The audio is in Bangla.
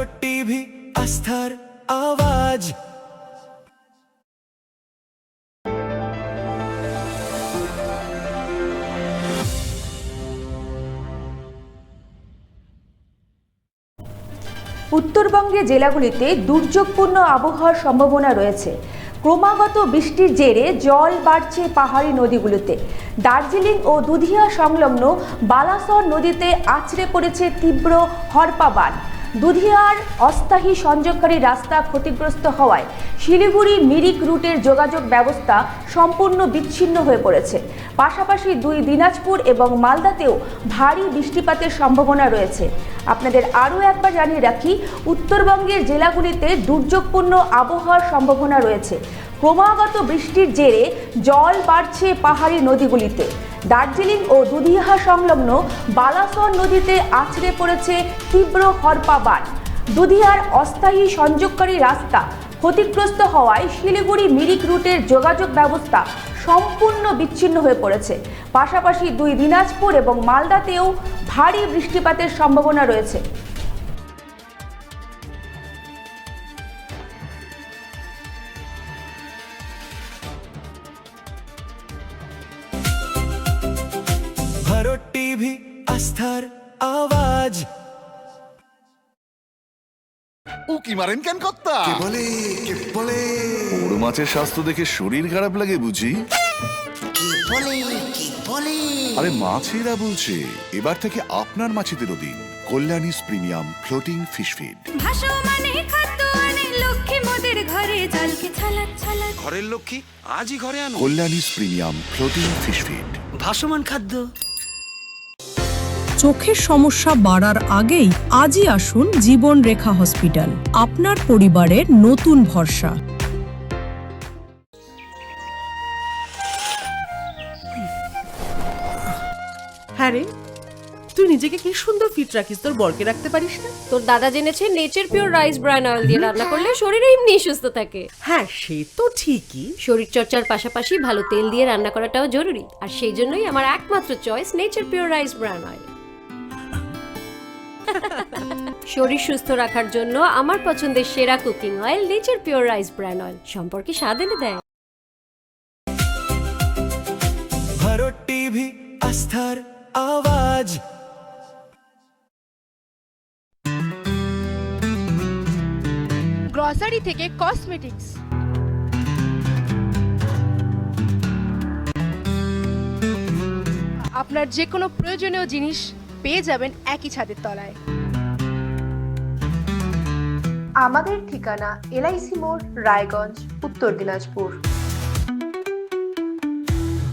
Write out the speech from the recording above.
ভারত টিভি, আস্থার আওয়াজ। উত্তরবঙ্গের জেলাগুলিতে দুর্যোগপূর্ণ আবহাওয়ার সম্ভাবনা রয়েছে। ক্রমাগত বৃষ্টির জেরে জল বাড়ছে পাহাড়ি নদীগুলোতে। দার্জিলিং ও দুধিয়া সংলগ্ন বালাসর নদীতে আছড়ে পড়েছে তীব্র হরপা বান। দুধিয়ার অস্থায়ী সংযোগকারী রাস্তা ক্ষতিগ্রস্ত হওয়ায় শিলিগুড়ি মিরিক রুটের যোগাযোগ ব্যবস্থা সম্পূর্ণ বিচ্ছিন্ন হয়ে পড়েছে। পাশাপাশি দিনাজপুর এবং মালদাতেও ভারী বৃষ্টিপাতের সম্ভাবনা রয়েছে। আপনাদের আরও একবার জানিয়ে রাখি, উত্তরবঙ্গের জেলাগুলিতে দুর্যোগপূর্ণ আবহাওয়ার সম্ভাবনা রয়েছে। ক্রমাগত বৃষ্টির জেরে জল বাড়ছে পাহাড়ি নদীগুলিতে। দার্জিলিং ও দুধিয়া সংলগ্ন বালাসর নদীতে আছড়ে পড়েছে তীব্র হরপা বান। দুধিয়ার অস্থায়ী সংযোগকারী রাস্তা ক্ষতিগ্রস্ত হওয়ায় শিলিগুড়ি মিরিক রুটের যোগাযোগ ব্যবস্থা সম্পূর্ণ বিচ্ছিন্ন হয়ে পড়েছে। পাশাপাশি দিনাজপুর এবং মালদাতেও ভারী বৃষ্টিপাতের সম্ভাবনা রয়েছে। ভারত টিভি, আস্থার আওয়াজ। উকি মারেন কেন কর্তা? কে বলে বড় মাছের স্বাস্থ্য দেখে শরীর খারাপ লাগে বুঝি? কে বলে আরে মাছেরা বলছে, এবার থেকে আপনার মাছেদেরও দিন কল্যাণীস প্রিমিয়াম ফ্লোটিং ফিশ ফিড। ঘরের লক্ষ্মী আজই ঘরে আনো। কল্যাণীস প্রিমিয়াম ফ্লোটিং ফিশ ফিড। ভাসমান খাদ্য। চোখের সমস্যা বাড়ার আগেই আজই আসুন জীবন রেখা হসপিটাল, আপনার পরিবারের নতুন ভরসা। হ্যাঁ রে, তুই নিজেকে কি সুন্দর ফিট রাখিস, তোর বরকে রাখতে পারিস না? তোর দাদা জেনেছে nature pure rice bran oil দিয়ে রান্না করলে শরীর এমনি সুস্থ থাকে। হ্যাঁ সে তো ঠিকই, শরীর চর্চার পাশাপাশি ভালো তেল দিয়ে রান্না করাটাও জরুরি। আর সেই জন্যই আমার একমাত্র choice nature pure rice bran oil. শরীর সুস্থ রাখার জন্য আমার পছন্দের সেরা cooking oil nature pure rice bran oil, সম্পর্কে স্বাদ এনে দেয়। ভারত টিভি, আস্থার আওয়াজ। গ্রসারি থেকে কসমেটিক্স, আপনার যে কোনো প্রয়োজনীয় জিনিস পেয়ে যাবেন একই ছাদের তলায়। আমাদের ঠিকানা LIC মোড়, রায়গঞ্জ, উত্তর দিনাজপুর।